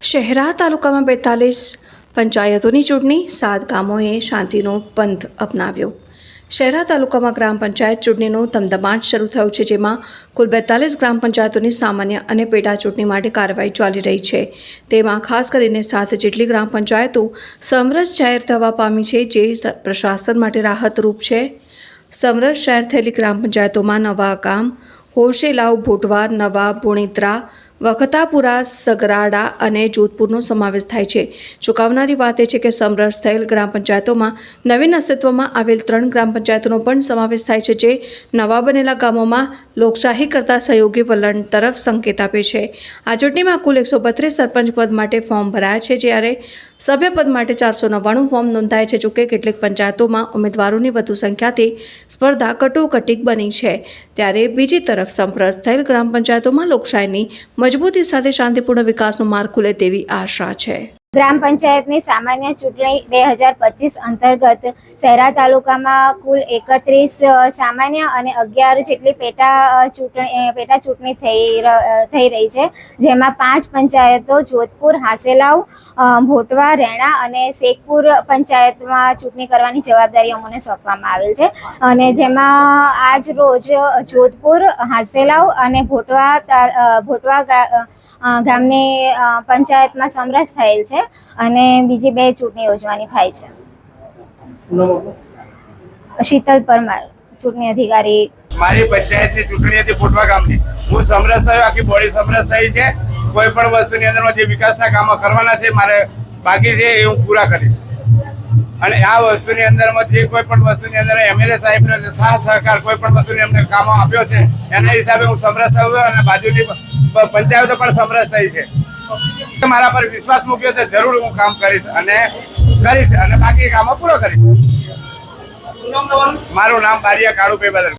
શહેરા તાલુકામાં 42 પંચાયતોની ચૂંટણી 7 ગામોએ શાંતિનો પંથ અપનાવ્યો। શહેરા તાલુકામાં ગ્રામ પંચાયત ચૂંટણીનો ધમધમાટ શરૂ થયો છે, જેમાં કુલ 42 ગ્રામ પંચાયતોની સામાન્ય અને પેટા ચૂંટણી માટે કાર્યવાહી ચાલી રહી છે। તેમાં ખાસ કરીને 7 જેટલી ગ્રામ પંચાયતો સમરસ જાહેર થવા પામી છે, જે પ્રશાસન માટે રાહતરૂપ છે। સમરસ જાહેર થયેલી ગ્રામ પંચાયતોમાં નવા ગામ, હોશેલાવ, ભોટવા, નવા પુણિત્રા, વખતાપુરા, સગરાડા અને જોધપુરનો સમાવેશ થાય છે। ચોંકાવનારી વાત એ છે કે સમરસ થયેલ ગ્રામ પંચાયતોમાં નવીન અસ્તિત્વમાં આવેલ 3 ગ્રામ પંચાયતોનો પણ સમાવેશ થાય છે, જે નવા બનેલા ગામોમાં લોકશાહી કરતા સહયોગી વલણ તરફ સંકેત આપે છે। આ ચૂંટણીમાં કુલ 132 સરપંચ પદ માટે ફોર્મ ભરાયા છે, જ્યારે સભ્યપદ માટે 499 ફોર્મ નોંધાયા છે। જોકે કેટલીક પંચાયતોમાં ઉમેદવારોની વધુ સંખ્યાથી સ્પર્ધા કટોકટીક બની છે, ત્યારે બીજી તરફ સમરસ થયેલ ગ્રામ પંચાયતોમાં લોકશાહીની મજબૂતી સાથે શાંતિપૂર્ણ વિકાસનો માર્ગ ખુલે તેવી આશા છે। ગ્રામ પંચાયતની સામાન્ય ચૂંટણી 2025 અંતર્ગત શહેરા તાલુકામાં કુલ 31 સામાન્ય અને 11 જેટલી પેટા ચૂંટણી થઈ રહી છે, જેમાં 5 પંચાયતો જોધપુર, હાસેલાવ, ભોટવા, રેણા અને શેખપુર પંચાયતમાં ચૂંટણી કરવાની જવાબદારી અમને સોંપવામાં આવેલ છે, અને જેમાં આજ રોજ જોધપુર, હાસેલાવ અને ભોટવા ગામની પંચાયતમાં સમરસ થયેલ છે, અને બીજી 2 ચૂંટણી યોજવાની થાય છે। શીતલ પરમાર, ચૂંટણી અધિકારી। મારી પંચાયતની ચૂંટણી હતી ભોટવા ગામની। હું સમરસ થયો, આખી બોડી સમરસ થઈ છે। કોઈ પણ વસ્તુની અંદરમાં જે વિકાસના કામો કરવાના છે, મારે બાકી છે એ હું પૂરા કરીશ, અને આ વસ્તુની અંદરમાં જે કોઈ પણ વસ્તુની અંદર એમએલએ સાહેબનો સાથ સહકાર કોઈ પણ વસ્તુની અમને કામો આપ્યો છે, એના હિસાબે હું સમરસ થયો, અને બાજુની પંચાયતો પણ સમરસ થઈ છે। મારા પર વિશ્વાસ મૂક્યો છે, જરૂર હું કામ કરીશ અને બાકી કામો પૂરો કરીશ। મારું નામ બારિયા કાળુભાઈ બદલ।